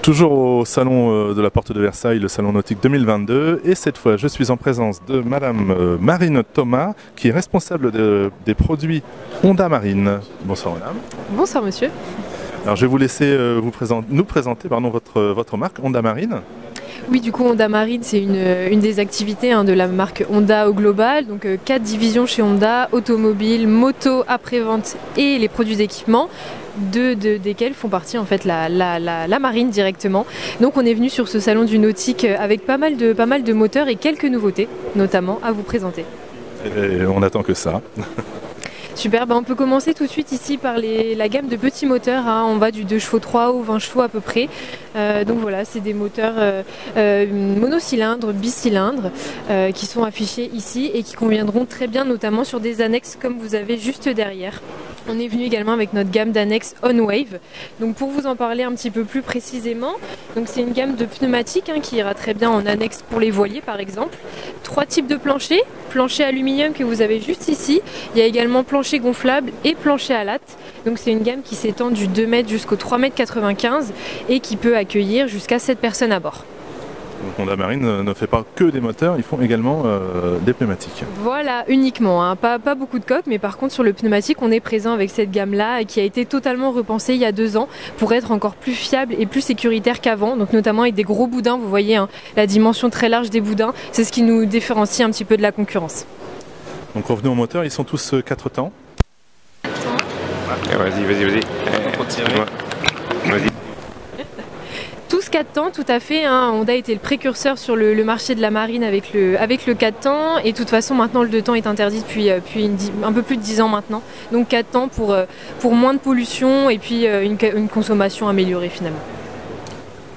Toujours au salon de la Porte de Versailles, le salon nautique 2022, et cette fois je suis en présence de Madame Marine Thomas, qui est responsable des produits Honda Marine. Bonsoir Madame. Bonsoir Monsieur. Alors je vais vous laisser nous présenter votre marque Honda Marine. Oui, du coup Honda Marine c'est une des activités de la marque Honda au global, donc 4 divisions chez Honda, automobile, moto, après-vente et les produits d'équipement. Deux desquels font partie en fait la marine directement. Donc on est venu sur ce salon du nautique avec pas mal de moteurs et quelques nouveautés notamment à vous présenter. Et on attend que ça. Super, on peut commencer tout de suite ici par la gamme de petits moteurs, on va du 2 chevaux 3 ou 20 chevaux à peu près. Donc voilà, c'est des moteurs monocylindres, bicylindres qui sont affichés ici et qui conviendront très bien notamment sur des annexes comme vous avez juste derrière. On est venu également avec notre gamme d'annexes OnWave. Donc pour vous en parler un petit peu plus précisément, c'est une gamme de pneumatiques qui ira très bien en annexe pour les voiliers par exemple. 3 types de planchers, plancher aluminium que vous avez juste ici. Il y a également plancher gonflable et plancher à latte. Donc c'est une gamme qui s'étend du 2 m jusqu'au 3,95 m et qui peut accueillir jusqu'à 7 personnes à bord. Donc Honda Marine ne fait pas que des moteurs, ils font également des pneumatiques. Voilà, uniquement, pas beaucoup de coques, mais par contre sur le pneumatique on est présent avec cette gamme-là qui a été totalement repensée il y a 2 ans pour être encore plus fiable et plus sécuritaire qu'avant, donc notamment avec des gros boudins, vous voyez la dimension très large des boudins, c'est ce qui nous différencie un petit peu de la concurrence. Donc revenons aux moteurs, ils sont tous 4 temps. Vas-y. Vas-y. Tous 4 temps, tout à fait. Honda a été le précurseur sur le marché de la marine avec le 4 temps. Et de toute façon, maintenant, le 2 temps est interdit depuis un peu plus de 10 ans maintenant. Donc 4 temps pour moins de pollution et puis une consommation améliorée finalement.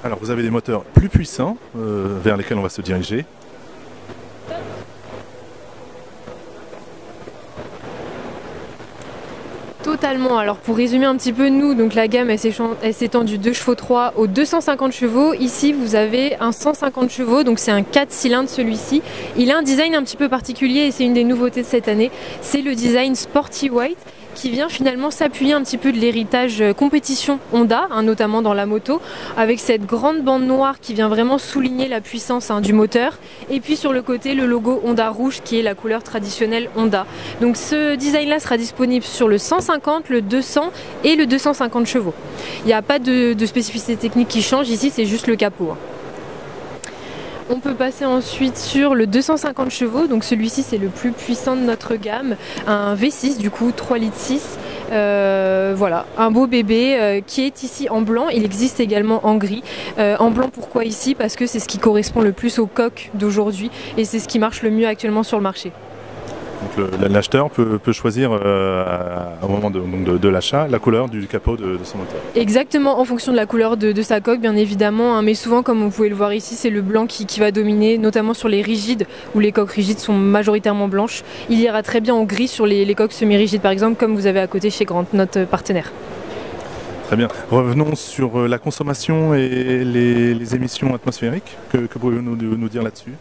Alors vous avez des moteurs plus puissants vers lesquels on va se diriger. Totalement. Alors pour résumer un petit peu, donc la gamme elle s'étend du 2 chevaux 3 au 250 chevaux. Ici vous avez un 150 chevaux, donc c'est un 4 cylindres celui-ci. Il a un design un petit peu particulier et c'est une des nouveautés de cette année. C'est le design Sporty White qui vient finalement s'appuyer un petit peu de l'héritage compétition Honda, notamment dans la moto, avec cette grande bande noire qui vient vraiment souligner la puissance du moteur, et puis sur le côté le logo Honda rouge qui est la couleur traditionnelle Honda. Donc ce design là sera disponible sur le 150, le 200 et le 250 chevaux. Il n'y a pas de spécificité technique qui change ici, c'est juste le capot. On peut passer ensuite sur le 250 chevaux, donc celui-ci c'est le plus puissant de notre gamme, un V6 du coup, 3,6 litres. Voilà, un beau bébé qui est ici en blanc, il existe également en gris. En blanc pourquoi ici? Parce que c'est ce qui correspond le plus aux coques d'aujourd'hui et c'est ce qui marche le mieux actuellement sur le marché. Donc l'acheteur peut choisir au moment de l'achat la couleur du capot de son moteur. Exactement, en fonction de la couleur de sa coque bien évidemment, mais souvent comme vous pouvez le voir ici c'est le blanc qui va dominer, notamment sur les rigides où les coques rigides sont majoritairement blanches. Il ira très bien en gris sur les coques semi-rigides par exemple, comme vous avez à côté chez Grant, notre partenaire. Très bien. Revenons sur la consommation et les émissions atmosphériques. Que pouvez-vous nous dire là-dessus?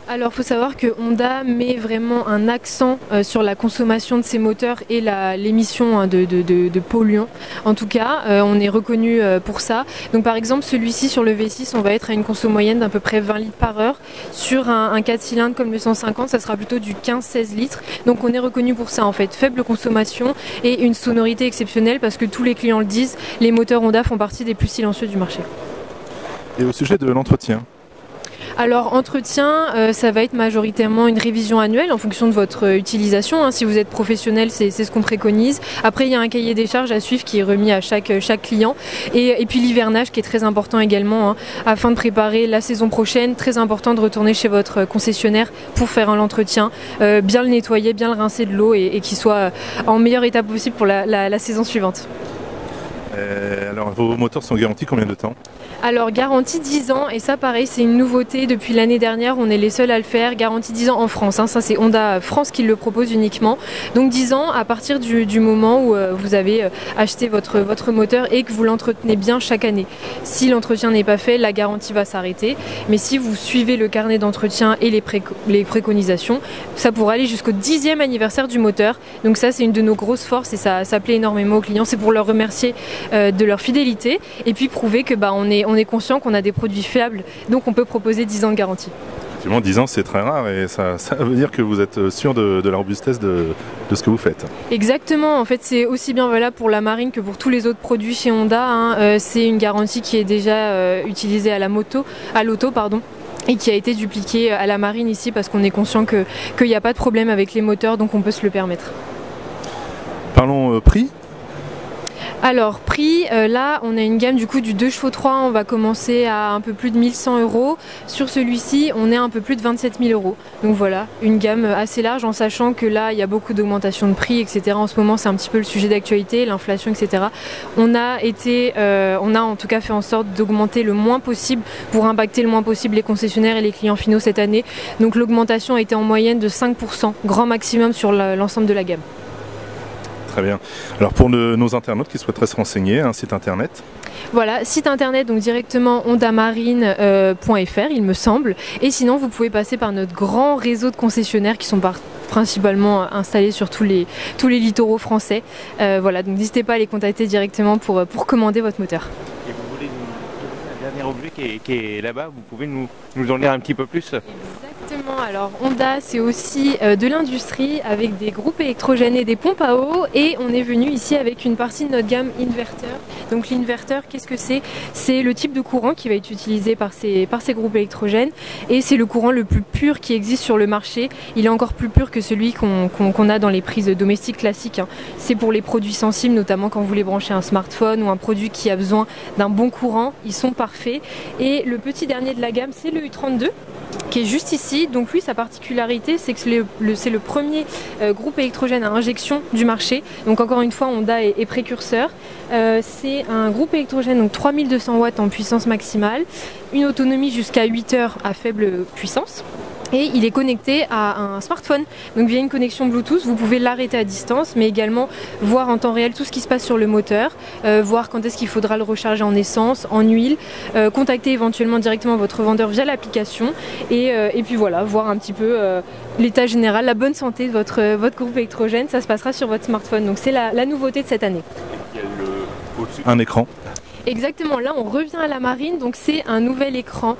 Alors il faut savoir que Honda met vraiment un accent sur la consommation de ses moteurs et l'émission de polluants. En tout cas, on est reconnu pour ça. Donc par exemple celui-ci sur le V6, on va être à une conso moyenne d'à peu près 20 litres par heure. Sur un 4 cylindres comme le 150, ça sera plutôt du 15-16 litres. Donc on est reconnu pour ça en fait. Faible consommation et une sonorité exceptionnelle parce que tous les clients le disent, les moteurs Honda font partie des plus silencieux du marché. Et au sujet de l'entretien? Alors entretien, ça va être majoritairement une révision annuelle en fonction de votre utilisation. Si vous êtes professionnel, c'est ce qu'on préconise. Après, il y a un cahier des charges à suivre qui est remis à chaque client. Et puis l'hivernage qui est très important également afin de préparer la saison prochaine. Très important de retourner chez votre concessionnaire pour faire l'entretien, bien le nettoyer, bien le rincer de l'eau et qu'il soit en meilleur état possible pour la saison suivante. Alors vos moteurs sont garantis combien de temps? Alors garantie 10 ans et ça pareil c'est une nouveauté depuis l'année dernière, on est les seuls à le faire, garantie 10 ans en France, ça c'est Honda France qui le propose uniquement. Donc 10 ans à partir du moment où vous avez acheté votre moteur et que vous l'entretenez bien chaque année. Si l'entretien n'est pas fait, la garantie va s'arrêter, mais si vous suivez le carnet d'entretien et les préconisations, ça pourra aller jusqu'au 10e anniversaire du moteur. Donc ça c'est une de nos grosses forces et ça plaît énormément aux clients, c'est pour leur remercier de leur fidélité et puis prouver que on est conscient qu'on a des produits fiables, donc on peut proposer 10 ans de garantie. Effectivement, 10 ans c'est très rare et ça veut dire que vous êtes sûr de la robustesse de ce que vous faites. Exactement, en fait c'est aussi bien valable pour la Marine que pour tous les autres produits chez Honda. C'est une garantie qui est déjà utilisée à l'auto, et qui a été dupliquée à la Marine ici parce qu'on est conscient qu'il n'y a pas de problème avec les moteurs, donc on peut se le permettre. Parlons prix. Alors prix, là on a une gamme du coup du 2 chevaux 3, on va commencer à un peu plus de 1100 €. Sur celui-ci on est à un peu plus de 27 000 €. Donc voilà, une gamme assez large en sachant que là il y a beaucoup d'augmentation de prix, etc. En ce moment c'est un petit peu le sujet d'actualité, l'inflation, etc. On a en tout cas fait en sorte d'augmenter le moins possible pour impacter le moins possible les concessionnaires et les clients finaux cette année. Donc l'augmentation a été en moyenne de 5%, grand maximum sur l'ensemble de la gamme. Très bien. Alors pour nos internautes qui souhaiteraient se renseigner, un site internet? Voilà, site internet donc directement hondamarine.fr il me semble. Et sinon vous pouvez passer par notre grand réseau de concessionnaires qui sont principalement installés sur tous les littoraux français. Voilà, donc n'hésitez pas à les contacter directement pour commander votre moteur. Et vous voulez nous un dernier objet qui est là-bas, vous pouvez nous en dire un petit peu plus? Exactement, alors Honda c'est aussi de l'industrie avec des groupes électrogènes et des pompes à eau, et on est venu ici avec une partie de notre gamme inverteur. Donc l'inverteur, qu'est-ce que c'est? C'est le type de courant qui va être utilisé par ces groupes électrogènes, et c'est le courant le plus pur qui existe sur le marché. Il est encore plus pur que celui qu'on a dans les prises domestiques classiques. C'est pour les produits sensibles, notamment quand vous voulez brancher un smartphone ou un produit qui a besoin d'un bon courant, ils sont parfaits. Et le petit dernier de la gamme c'est le U32 qui est juste ici. Donc lui sa particularité c'est que c'est le premier groupe électrogène à injection du marché. Donc encore une fois Honda est précurseur. C'est un groupe électrogène, donc 3200 watts en puissance maximale, une autonomie jusqu'à 8 heures à faible puissance. Et il est connecté à un smartphone, donc via une connexion Bluetooth, vous pouvez l'arrêter à distance, mais également voir en temps réel tout ce qui se passe sur le moteur, voir quand est-ce qu'il faudra le recharger en essence, en huile, contacter éventuellement directement votre vendeur via l'application, et puis voilà, voir un petit peu l'état général, la bonne santé de votre groupe électrogène, ça se passera sur votre smartphone, donc c'est la nouveauté de cette année. Il y a un écran. Exactement, là on revient à la Marine, donc c'est un nouvel écran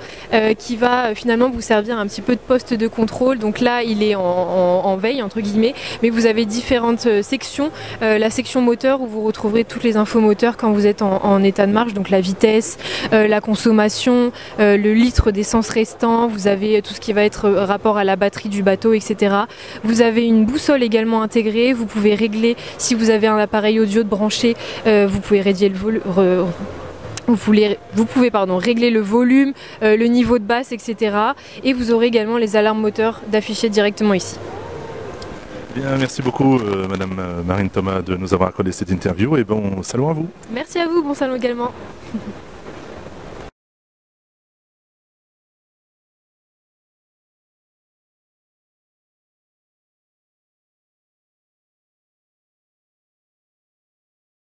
qui va finalement vous servir un petit peu de poste de contrôle. Donc là il est en veille entre guillemets, mais vous avez différentes sections. La section moteur où vous retrouverez toutes les infos moteurs quand vous êtes en état de marche, donc la vitesse, la consommation, le litre d'essence restant, vous avez tout ce qui va être rapport à la batterie du bateau, etc. Vous avez une boussole également intégrée, vous pouvez régler, si vous avez un appareil audio de branché, vous pouvez régler le volume. Vous pouvez régler le volume, le niveau de basse, etc. Et vous aurez également les alarmes moteurs d'afficher directement ici. Bien, merci beaucoup Madame Marine Thomas de nous avoir accordé cette interview, et bon salon à vous. Merci à vous, bon salon également.